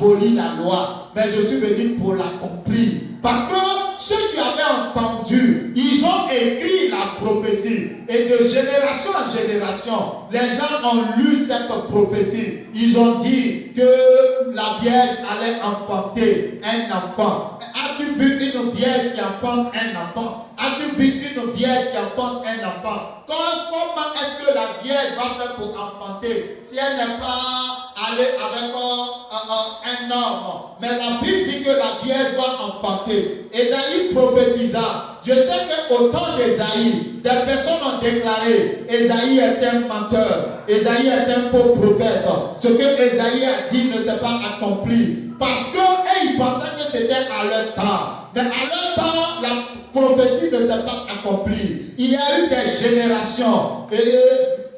abolir la loi, mais je suis venu pour l'accomplir. Parce que ceux qui avaient entendu, ils ont écrit la prophétie. Et de génération en génération, les gens ont lu cette prophétie. Ils ont dit que la Vierge allait enfanter un enfant. As-tu vu une Vierge qui enfante un enfant? As-tu vu une Vierge qui enfante un enfant? Comment est-ce que la Vierge va faire pour enfanter si elle n'est pas allée avec un homme? Mais la Bible dit que la Vierge va enfanter. Ésaïe prophétisa. Je sais qu'au temps d'Ésaïe, des personnes ont déclaré Ésaïe est un menteur, Ésaïe est un faux prophète. Ce que Ésaïe a dit ne s'est pas accompli. Parce qu'ils pensaient que c'était à leur temps. Mais à leur temps, la prophétie ne s'est pas accomplie. Il y a eu des générations. Et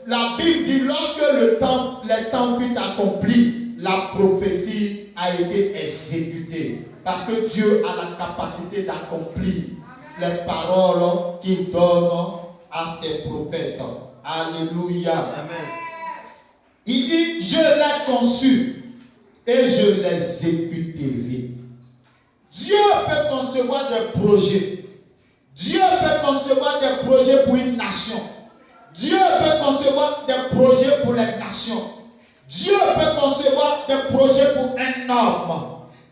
la Bible dit lorsque le temps fut accompli, la prophétie a été exécutée. Parce que Dieu a la capacité d'accomplir les paroles qu'il donne à ses prophètes. Alléluia. Amen. Il dit, je l'ai conçu et je l'exécuterai. Dieu peut concevoir des projets. Dieu peut concevoir des projets pour une nation. Dieu peut concevoir des projets pour les nations. Dieu peut concevoir des projets pour un homme.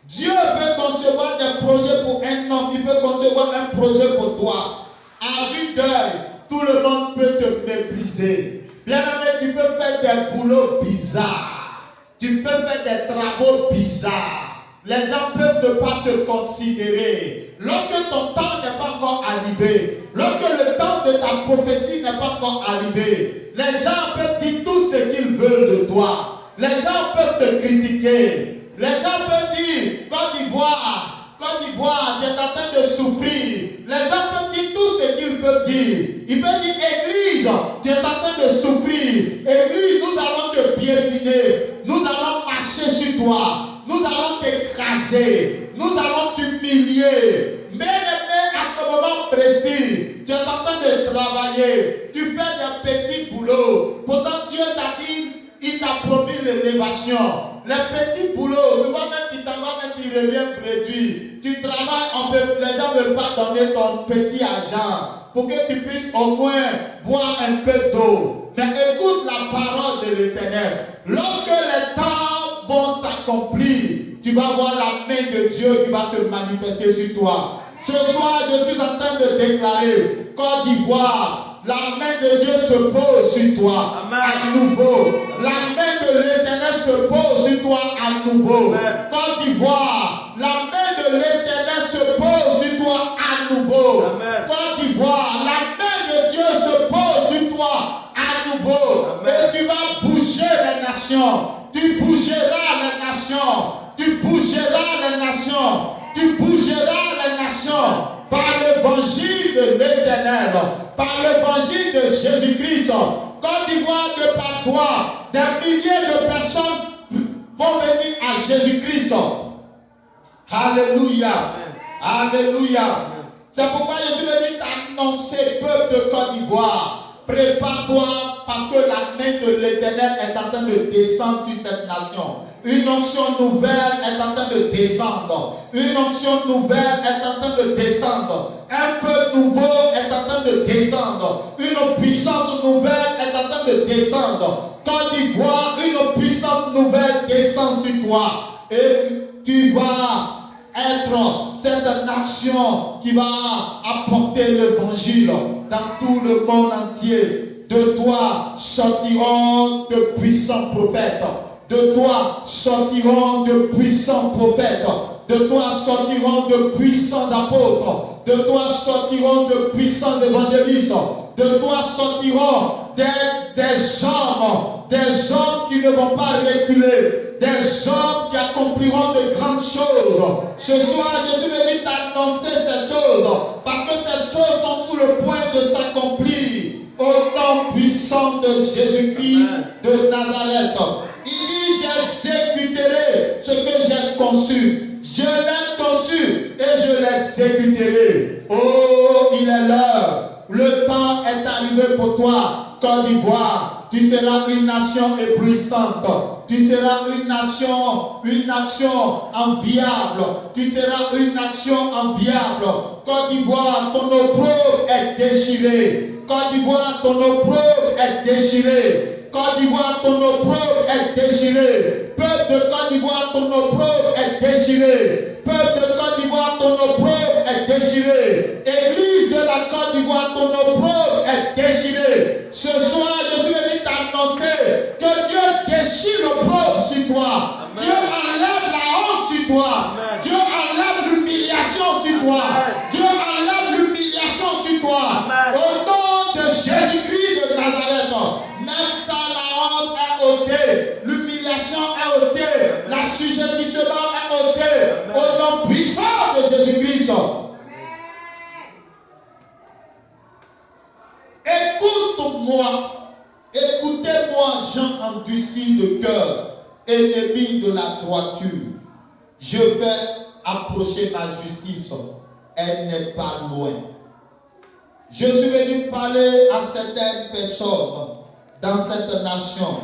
Dieu peut concevoir des projets pour un homme. Il peut concevoir un projet pour toi. À vue d'œil, tout le monde peut te mépriser. Bien-aimé, tu peux faire des boulots bizarres. Tu peux faire des travaux bizarres. Les gens peuvent ne pas te considérer. Lorsque ton temps n'est pas encore arrivé, lorsque le temps de ta prophétie n'est pas encore arrivé, les gens peuvent dire tout ce qu'ils veulent de toi. Les gens peuvent te critiquer. Les gens peuvent dire, Côte d'Ivoire, tu es en train de souffrir. Les gens peuvent dire tout ce qu'ils peuvent dire. Ils peuvent dire, Église, tu es en train de souffrir. Église, nous allons te piétiner. Nous allons marcher sur toi. Nous allons t'écraser. Nous allons t'humilier. Mais à ce moment précis, tu es en train de travailler. Tu fais des petits boulots. Pourtant, Dieu t'a dit, il t'a promis l'élévation. Les petits boulots, souvent même tu t'en vas, même tu reviens réduit. Tu travailles, les gens ne veulent pas donner ton petit argent pour que tu puisses au moins boire un peu d'eau. Mais écoute la parole de l'Éternel. Lorsque les temps vont s'accomplir, tu vas voir la main de Dieu qui va se manifester sur toi. Ce soir, je suis en train de déclarer Côte d'Ivoire. La main de Dieu se pose sur toi. Amen. À nouveau. La main de l'Éternel se pose sur toi à nouveau. Côte d'Ivoire, la main de l'Éternel se pose sur toi à nouveau. Côte d'Ivoire, la main de Dieu se pose sur toi à nouveau. Amen. Et tu vas bouger les nations. Tu bougeras les nations. Tu bougeras les nations. Tu bougeras les nations. Par l'évangile de l'Éternel, par l'évangile de Jésus-Christ, Côte d'Ivoire, de par toi, des milliers de personnes vont venir à Jésus-Christ. Alléluia. Amen. Alléluia. Amen. C'est pourquoi je suis venu t'annoncer, peuple de Côte d'Ivoire. Prépare-toi parce que la main de l'Éternel est en train de descendre sur cette nation. Une onction nouvelle est en train de descendre. Une onction nouvelle est en train de descendre. Un feu nouveau est en train de descendre. Une puissance nouvelle est en train de descendre. Côte d'Ivoire, une puissance nouvelle descend sur toi. Et tu vas être cette nation qui va apporter l'évangile dans tout le monde entier. De toi sortiront de puissants prophètes. De toi sortiront de puissants prophètes. De toi sortiront de puissants apôtres. De toi sortiront de puissants évangélistes. De toi sortiront des hommes qui ne vont pas reculer. Des hommes qui accompliront de grandes choses. Ce soir, je suis venu t'annoncer ces choses. Parce que ces choses sont sous le point de s'accomplir. Au nom puissant de Jésus-Christ de Nazareth. Il dit, j'exécuterai ce que j'ai conçu. Je l'ai conçu et je l'exécuterai. Oh, il est l'heure. Le temps est arrivé pour toi, Côte d'Ivoire. Tu seras une nation éblouissante. Tu seras une nation enviable. Tu seras une nation enviable. Côte d'Ivoire, ton opprobre est déchiré. Côte d'Ivoire, ton opprobre est déchiré. Côte d'Ivoire, ton opprobre est déchiré. Peuple de Côte d'Ivoire, ton opprobre est déchiré. Peuple de Côte d'Ivoire, ton opprobre est déchiré. Église de la Côte d'Ivoire, ton opprobre est déchiré. Ce soir, je suis venu t'annoncer que Dieu déchire l'opprobre sur toi. Amen. Dieu enlève la honte sur toi. Amen. Dieu enlève l'humiliation sur toi. Amen. Dieu enlève l'humiliation sur toi. Amen. Au nom de Jésus-Christ de Nazareth, même ça, la honte est ôtée, l'humiliation est ôtée, l'assujettissement est ôté. Au nom puissant de Jésus-Christ. Écoute-moi. Écoutez-moi, gens endurcis de cœur, ennemis de la droiture. Je vais approcher ma justice. Elle n'est pas loin. Je suis venu parler à certaines personnes dans cette nation.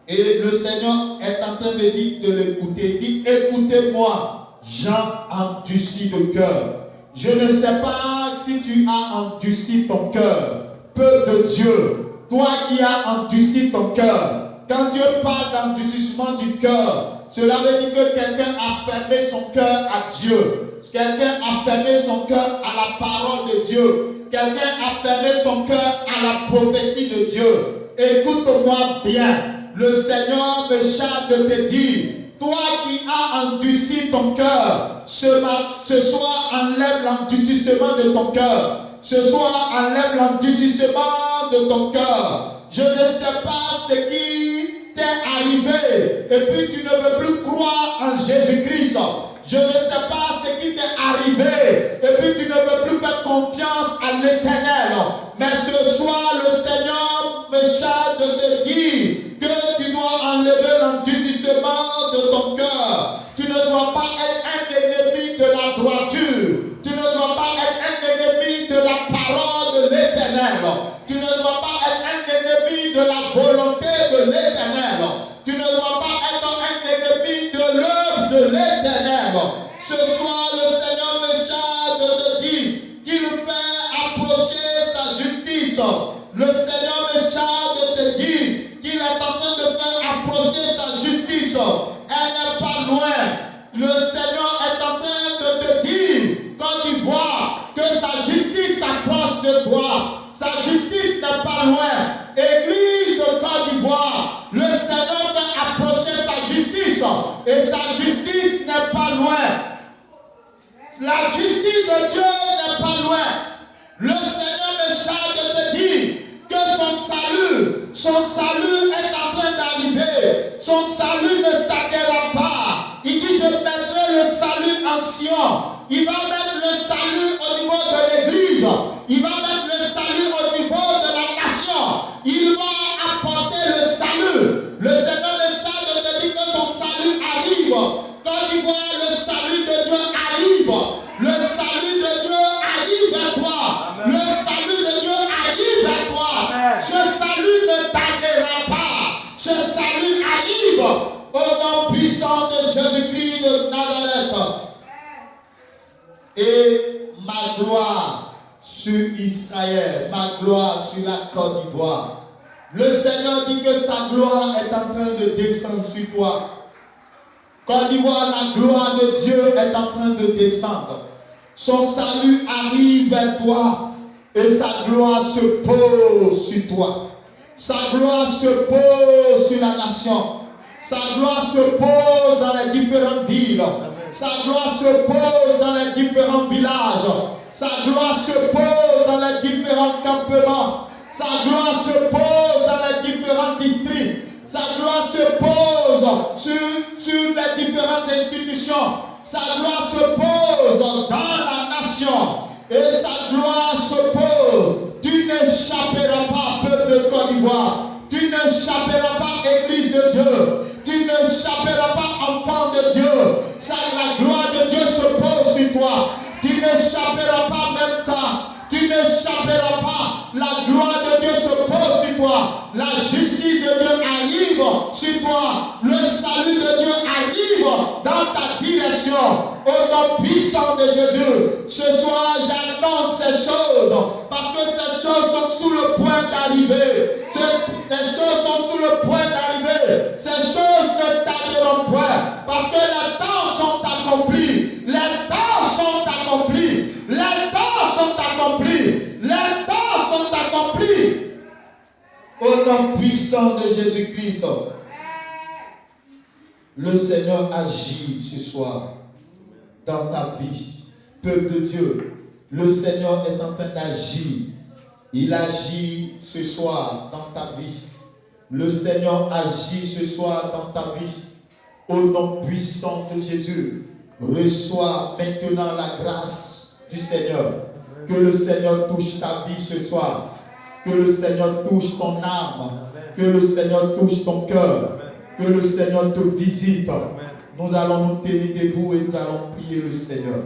Et le Seigneur est en train de dire de l'écouter. Il dit, écoutez-moi, gens endurcis de cœur. Je ne sais pas si tu as endurci ton cœur. Peuple de Dieu, toi qui as endurci ton cœur. Quand Dieu parle d'endurcissement du cœur, cela veut dire que quelqu'un a fermé son cœur à Dieu. Quelqu'un a fermé son cœur à la parole de Dieu. Quelqu'un a fermé son cœur à la prophétie de Dieu. Écoute-moi bien. Le Seigneur me charge de te dire, toi qui as endurci ton cœur, ce soir enlève l'endurcissement de ton cœur. Ce soir enlève l'endurcissement de ton cœur. Je ne sais pas ce qui t'est arrivé et puis tu ne veux plus croire en Jésus-Christ. Je ne sais pas ce qui t'est arrivé et puis tu ne veux plus faire confiance à l'Éternel. Mais ce soir, le Seigneur me charge de te dire que tu dois enlever l'endurcissement de ton cœur. Tu ne dois pas être un ennemi de la droiture. Tu ne dois pas être un ennemi de la parole de l'Éternel. Tu ne dois pas être un ennemi de la volonté de l'Éternel. Tu ne dois pas être un ennemi de l'œuvre de l'Éternel. Ce soir, le Seigneur me charge de te dire qu'il fait approcher sa justice. Le Seigneur me charge de te dire qu'il est en train de faire approcher sa justice. Elle n'est pas loin. Le Seigneur est en train de te dire, quand tu vois que sa justice s'approche de toi, sa justice n'est pas loin. Église de Côte d'Ivoire, le Seigneur fait approcher sa justice et sa justice n'est pas loin. La justice de Dieu n'est pas loin. Le Seigneur me charge de te dire que son salut est en train d'arriver. Son salut ne tardera pas. Il dit, je mettrai le salut en Sion. Il va mettre le salut au niveau de l'église. Il va mettre le salut au niveau de la nation. Il va apporter le salut. Le Seigneur me charge de te dire que son salut arrive. Quand il voit le salut de Dieu arrive, le salut de Dieu arrive à toi. Amen. Le salut de Dieu arrive à toi. Amen. Ce salut ne tardera pas. Ce salut arrive au nom puissant de Jésus-Christ de Nazareth. Et ma gloire sur Israël, ma gloire sur la Côte d'Ivoire. Le Seigneur dit que sa gloire est en train de descendre sur toi. Côte d'Ivoire, la gloire de Dieu est en train de descendre. Son salut arrive vers toi et sa gloire se pose sur toi. Sa gloire se pose sur la nation. Sa gloire se pose dans les différentes villes. Sa gloire se pose dans les différents villages. Sa gloire se pose dans les différents campements. Sa gloire se pose dans les différents districts. Sa gloire se pose sur les différentes institutions. Sa gloire se pose dans la nation. Et sa gloire se pose. Tu n'échapperas pas, peuple de Côte d'Ivoire. Tu n'échapperas pas, Église de Dieu. Tu n'échapperas pas, enfant de Dieu. La gloire de Dieu se pose sur toi. Tu n'échapperas pas même ça. Tu n'échapperas pas. La gloire de Dieu se pose sur sur toi. La justice de Dieu arrive sur toi. Le salut de Dieu arrive dans ta direction. Au nom puissant de Jésus, ce soir j'annonce ces choses parce que ces choses sont sous le point d'arriver. Ces choses sont sous le point d'arriver. Ces choses ne tarderont point parce que les temps sont accomplis. Les temps sont accomplis. Les temps sont accomplis. Les temps sont accomplis. Au nom puissant de Jésus-Christ, le Seigneur agit ce soir dans ta vie, peuple de Dieu. Le Seigneur est en train d'agir. Il agit ce soir dans ta vie. Le Seigneur agit ce soir dans ta vie. Au nom puissant de Jésus, reçois maintenant la grâce du Seigneur. Que le Seigneur touche ta vie ce soir. Que le Seigneur touche ton âme. Que le Seigneur touche ton cœur. Que le Seigneur te visite. Nous allons nous tenir debout et nous allons prier le Seigneur.